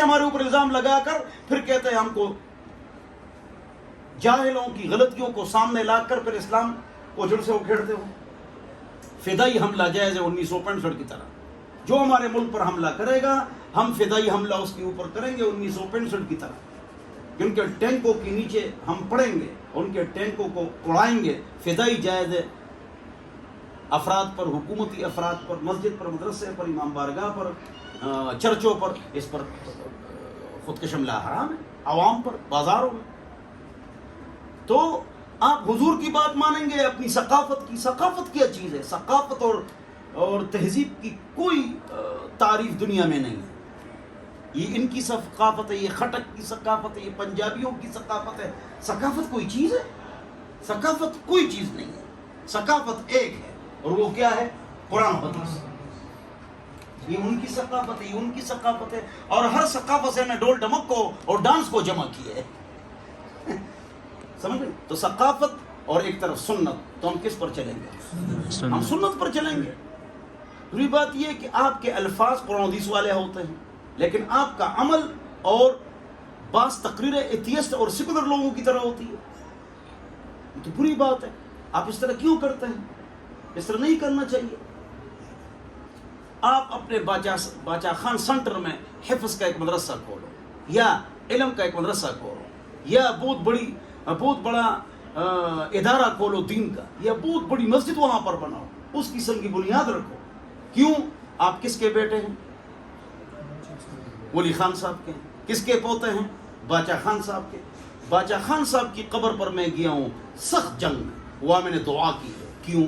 سے ہمارے اوپر الزام لگا کر پھر کہتے ہیں ہم کو جاہلوں کی غلطیوں کو سامنے لا کر پھر اسلام کو جڑ سے اکھیڑتے ہو. فدائی حملہ جائز ہے 1965 کی طرح. جو ہمارے ملک پر حملہ کرے گا ہم فدائی حملہ اس کے اوپر کریں گے 1965 کی طرح. ان کے ٹینکوں کے نیچے ہم پڑیں گے, ان کے ٹینکوں کو اڑائیں گے. فدائی جائز ہے افراد پر, حکومتی افراد پر, مسجد پر, مدرسے پر, امام بارگاہ پر, چرچوں پر, اس پر خودکش حملہ حرام ہے. عوام پر, بازاروں میں. تو آپ حضور کی بات مانیں گے اپنی ثقافت کی. ثقافت کیا چیز ہے؟ ثقافت اور تہذیب کی کوئی تعریف دنیا میں نہیں ہے. یہ ان کی ثقافت ہے, یہ خٹک کی ثقافت ہے, یہ پنجابیوں کی ثقافت ہے. ثقافت کوئی چیز ہے؟ ثقافت کوئی چیز نہیں ہے. ثقافت ایک ہے اور وہ کیا ہے؟ قرآن حدیث. یہ ان کی ثقافت ہے, یہ ان کی ثقافت ہے, اور ہر ثقافت سے نے ڈول ڈمک کو اور ڈانس کو جمع کیا ہے. سمجھ گئے؟ تو ثقافت اور ایک طرف سنت, تو ہم کس پر چلیں گے؟ ہم سنت پر چلیں گے. دوسری بات یہ ہے کہ آپ کے الفاظ قرآن حدیث والے ہوتے ہیں, لیکن آپ کا عمل اور بعض تقریریں ایتھیسٹ اور سیکولر لوگوں کی طرح ہوتی ہے. یہ تو بری بات ہے. آپ اس طرح کیوں کرتے ہیں؟ اس طرح نہیں کرنا چاہیے. آپ اپنے باچا خان سینٹر میں حفظ کا ایک مدرسہ کھولو, یا علم کا ایک مدرسہ کھولو, یا بہت بڑا ادارہ کھولو دین کا, یا بہت بڑی مسجد وہاں پر بناؤ. اس قسم کی بنیاد رکھو. کیوں؟ آپ کس کے بیٹے ہیں؟ ولی خان صاحب کے. کس کے پوتے ہیں؟ باچا خان صاحب کے. باچا خان صاحب کی قبر پر میں گیا ہوں سخت جنگ میں, وہاں میں نے دعا کی ہے. کیوں؟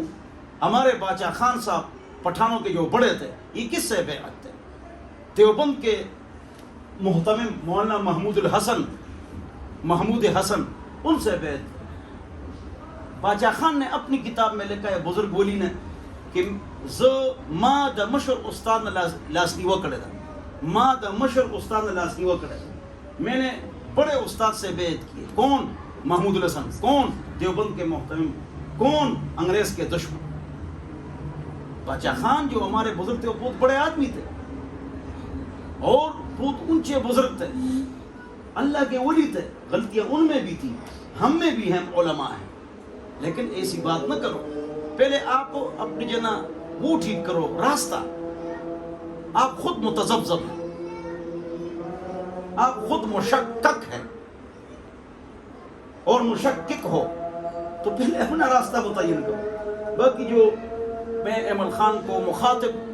ہمارے باچا خان صاحب پٹھانوں کے جو بڑے تھے, یہ کس سے بیعت تھے؟ دیوبند کے محتمم مولانا محمود حسن, ان سے بیعت. باچا خان نے اپنی کتاب میں لکھا ہے, بزرگ ولی نے, کہ ما دا مشر استاد لاسنی وہ کرے دا, ما دا مشر استاد لاسنی وہ کرے دا. میں نے بڑے استاد سے بیعت کی. کون؟ محمود الحسن. کون؟ دیوبند کے محتمم. کون؟ انگریز کے دشمن. باچا خان جو ہمارے بزرگ تھے وہ بہت بڑے آدمی تھے اور بہت اونچے بزرگ تھے, اللہ کے ولی تھے. غلطیاں ان میں بھی تھیں, ہم میں بھی ہیں, علماء ہیں. لیکن ایسی بات نہ کرو. پہلے آپ اپنی جنا وہ ٹھیک کرو, راستہ. آپ خود متذبذب ہیں, آپ خود مشکک ہیں اور مشکک ہو, تو پہلے اپنا راستہ متعین کرو. باقی جو میں احمد خان کو مخاطب